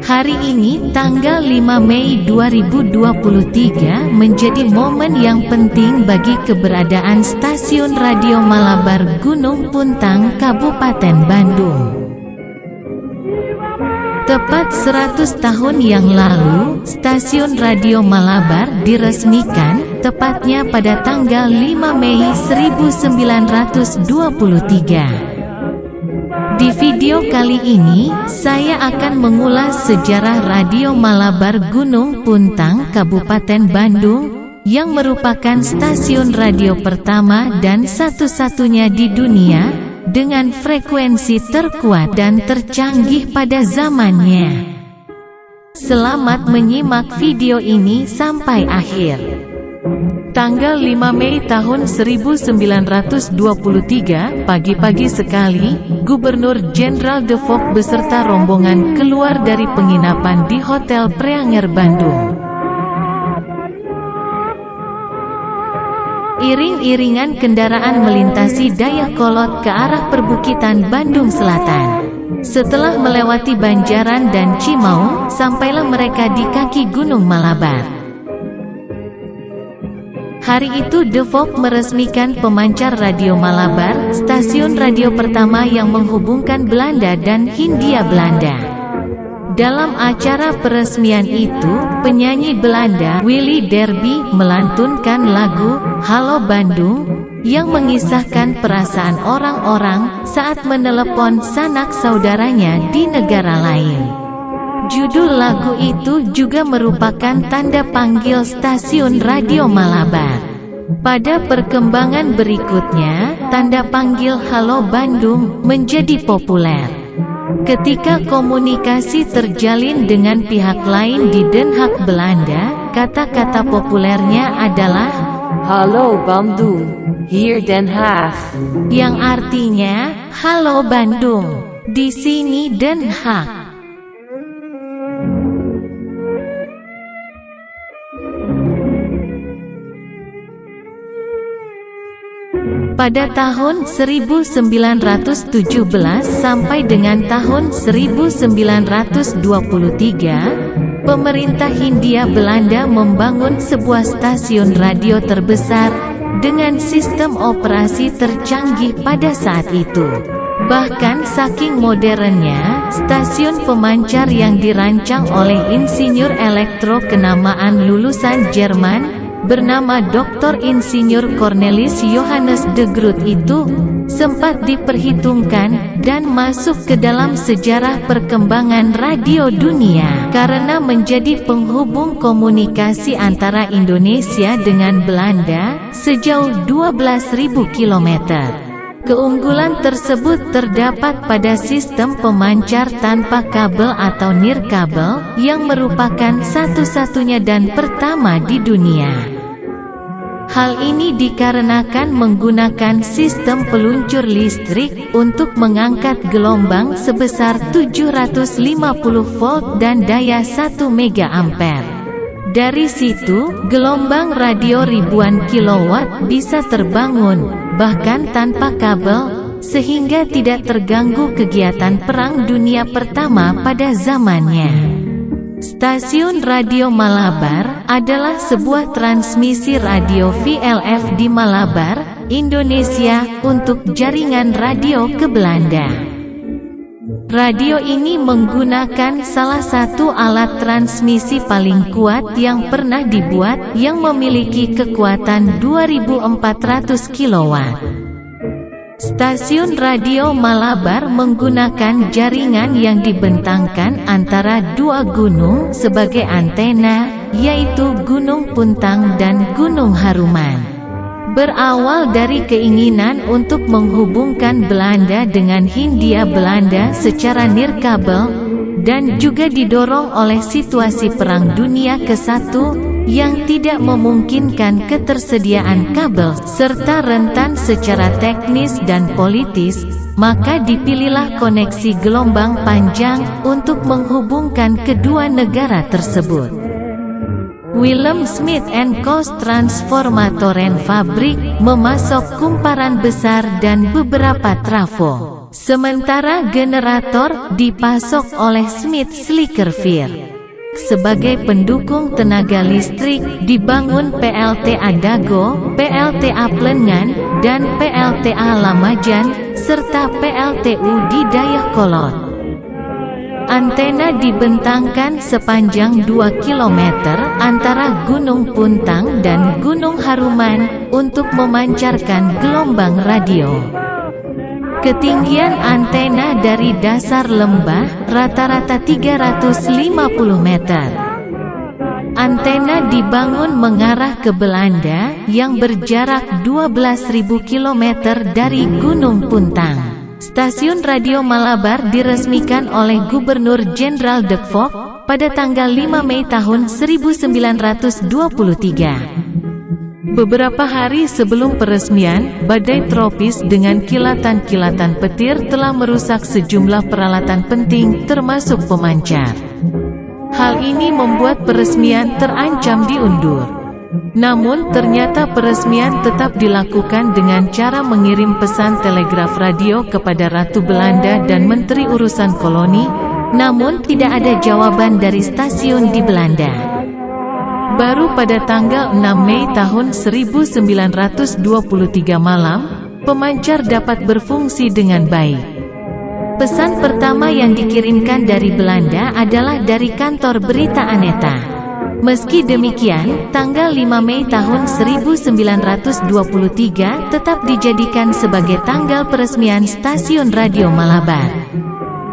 Hari ini tanggal 5 Mei 2023 menjadi momen yang penting bagi keberadaan Stasiun Radio Malabar Gunung Puntang, Kabupaten Bandung. Tepat 100 tahun yang lalu, Stasiun Radio Malabar diresmikan, tepatnya pada tanggal 5 Mei 1923. Di video kali ini, saya akan mengulas sejarah Radio Malabar Gunung Puntang, Kabupaten Bandung, yang merupakan stasiun radio pertama dan satu-satunya di dunia, dengan frekuensi terkuat dan tercanggih pada zamannya. Selamat menyimak video ini sampai akhir. Tanggal 5 Mei tahun 1923, pagi-pagi sekali, Gubernur Jenderal De Vogt beserta rombongan keluar dari penginapan di Hotel Preanger Bandung. Iring-iringan kendaraan melintasi Dayakolot ke arah perbukitan Bandung Selatan. Setelah melewati Banjaran dan Cimaung, sampailah mereka di kaki Gunung Malabar. Hari itu De Vogt meresmikan pemancar Radio Malabar, stasiun radio pertama yang menghubungkan Belanda dan Hindia Belanda. Dalam acara peresmian itu, penyanyi Belanda Willy Derby melantunkan lagu "Halo Bandung" yang mengisahkan perasaan orang-orang saat menelepon sanak saudaranya di negara lain. Judul lagu itu juga merupakan tanda panggil stasiun Radio Malabar. Pada perkembangan berikutnya, tanda panggil "Halo Bandung" menjadi populer. Ketika komunikasi terjalin dengan pihak lain di Den Haag, Belanda, kata-kata populernya adalah "Halo Bandung, hier Den Haag", yang artinya "Halo Bandung, di sini Den Haag". Pada tahun 1917 sampai dengan tahun 1923, pemerintah Hindia Belanda membangun sebuah stasiun radio terbesar dengan sistem operasi tercanggih pada saat itu. Bahkan saking modernnya, stasiun pemancar yang dirancang oleh insinyur elektro kenamaan lulusan Jerman bernama Dr. Insinyur Cornelis Johannes de Groot itu sempat diperhitungkan dan masuk ke dalam sejarah perkembangan radio dunia karena menjadi penghubung komunikasi antara Indonesia dengan Belanda sejauh 12.000 km. Keunggulan tersebut terdapat pada sistem pemancar tanpa kabel atau nirkabel yang merupakan satu-satunya dan pertama di dunia. Hal ini dikarenakan menggunakan sistem peluncur listrik untuk mengangkat gelombang sebesar 750 volt dan daya 1 mega ampere. Dari situ, gelombang radio ribuan kilowatt bisa terbangun, bahkan tanpa kabel, sehingga tidak terganggu kegiatan Perang Dunia Pertama pada zamannya. Stasiun Radio Malabar adalah sebuah transmisi radio VLF di Malabar, Indonesia, untuk jaringan radio ke Belanda. Radio ini menggunakan salah satu alat transmisi paling kuat yang pernah dibuat, yang memiliki kekuatan 2400 kW. Stasiun Radio Malabar menggunakan jaringan yang dibentangkan antara dua gunung sebagai antena, yaitu Gunung Puntang dan Gunung Haruman. Berawal dari keinginan untuk menghubungkan Belanda dengan Hindia Belanda secara nirkabel, dan juga didorong oleh situasi Perang Dunia ke-1 yang tidak memungkinkan ketersediaan kabel serta rentan secara teknis dan politis, maka dipilihlah koneksi gelombang panjang untuk menghubungkan kedua negara tersebut. Willem Smith & Co. Transformatoren Fabrik memasok kumparan besar dan beberapa trafo. Sementara generator dipasok oleh Smith Slickerville. Sebagai pendukung tenaga listrik, dibangun PLTA Dago, PLTA Plengan, dan PLTA Lamajan, serta PLTU di Dayakolot. Antena dibentangkan sepanjang 2 km antara Gunung Puntang dan Gunung Haruman untuk memancarkan gelombang radio. Ketinggian antena dari dasar lembah rata-rata 350 meter. Antena dibangun mengarah ke Belanda yang berjarak 12.000 km dari Gunung Puntang. Stasiun Radio Malabar diresmikan oleh Gubernur Jenderal De Valk pada tanggal 5 Mei tahun 1923. Beberapa hari sebelum peresmian, badai tropis dengan kilatan-kilatan petir telah merusak sejumlah peralatan penting termasuk pemancar. Hal ini membuat peresmian terancam diundur. Namun ternyata peresmian tetap dilakukan dengan cara mengirim pesan telegraf radio kepada Ratu Belanda dan Menteri Urusan Koloni, namun tidak ada jawaban dari stasiun di Belanda. Baru pada tanggal 6 Mei tahun 1923 malam, pemancar dapat berfungsi dengan baik. Pesan pertama yang dikirimkan dari Belanda adalah dari kantor berita Aneta. Meski demikian, tanggal 5 Mei tahun 1923 tetap dijadikan sebagai tanggal peresmian Stasiun Radio Malabar.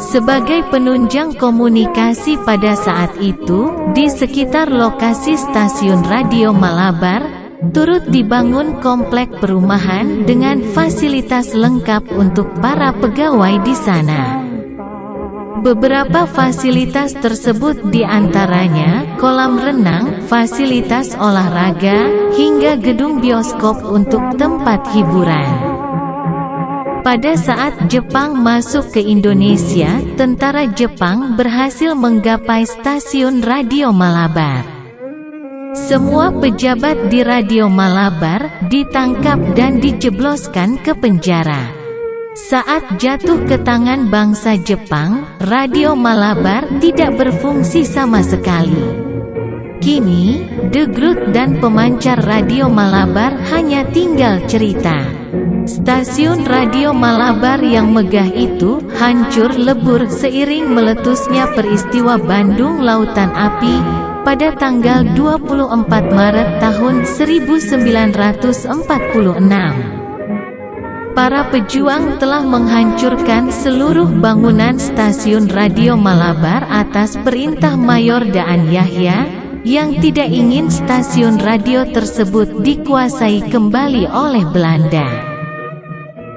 Sebagai penunjang komunikasi pada saat itu, di sekitar lokasi Stasiun Radio Malabar, turut dibangun komplek perumahan dengan fasilitas lengkap untuk para pegawai di sana. Beberapa fasilitas tersebut diantaranya kolam renang, fasilitas olahraga, hingga gedung bioskop untuk tempat hiburan. Pada saat Jepang masuk ke Indonesia, tentara Jepang berhasil menggapai Stasiun Radio Malabar. Semua pejabat di Radio Malabar ditangkap dan dijebloskan ke penjara. Saat jatuh ke tangan bangsa Jepang, Radio Malabar tidak berfungsi sama sekali. Kini, The Groot dan pemancar Radio Malabar hanya tinggal cerita. Stasiun Radio Malabar yang megah itu hancur lebur seiring meletusnya peristiwa Bandung Lautan Api pada tanggal 24 Maret tahun 1946. Para pejuang telah menghancurkan seluruh bangunan Stasiun Radio Malabar atas perintah Mayor Daan Yahya, yang tidak ingin stasiun radio tersebut dikuasai kembali oleh Belanda.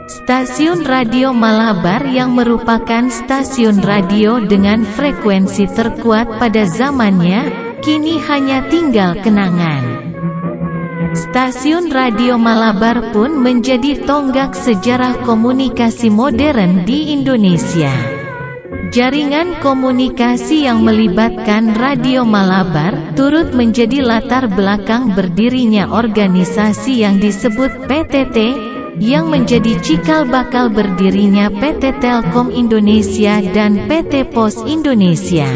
Stasiun Radio Malabar yang merupakan stasiun radio dengan frekuensi terkuat pada zamannya, kini hanya tinggal kenangan. Stasiun Radio Malabar pun menjadi tonggak sejarah komunikasi modern di Indonesia. Jaringan komunikasi yang melibatkan Radio Malabar turut menjadi latar belakang berdirinya organisasi yang disebut PTT, yang menjadi cikal bakal berdirinya PT Telkom Indonesia dan PT Pos Indonesia.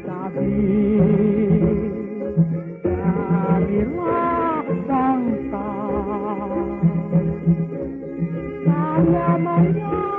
Tapi namanya.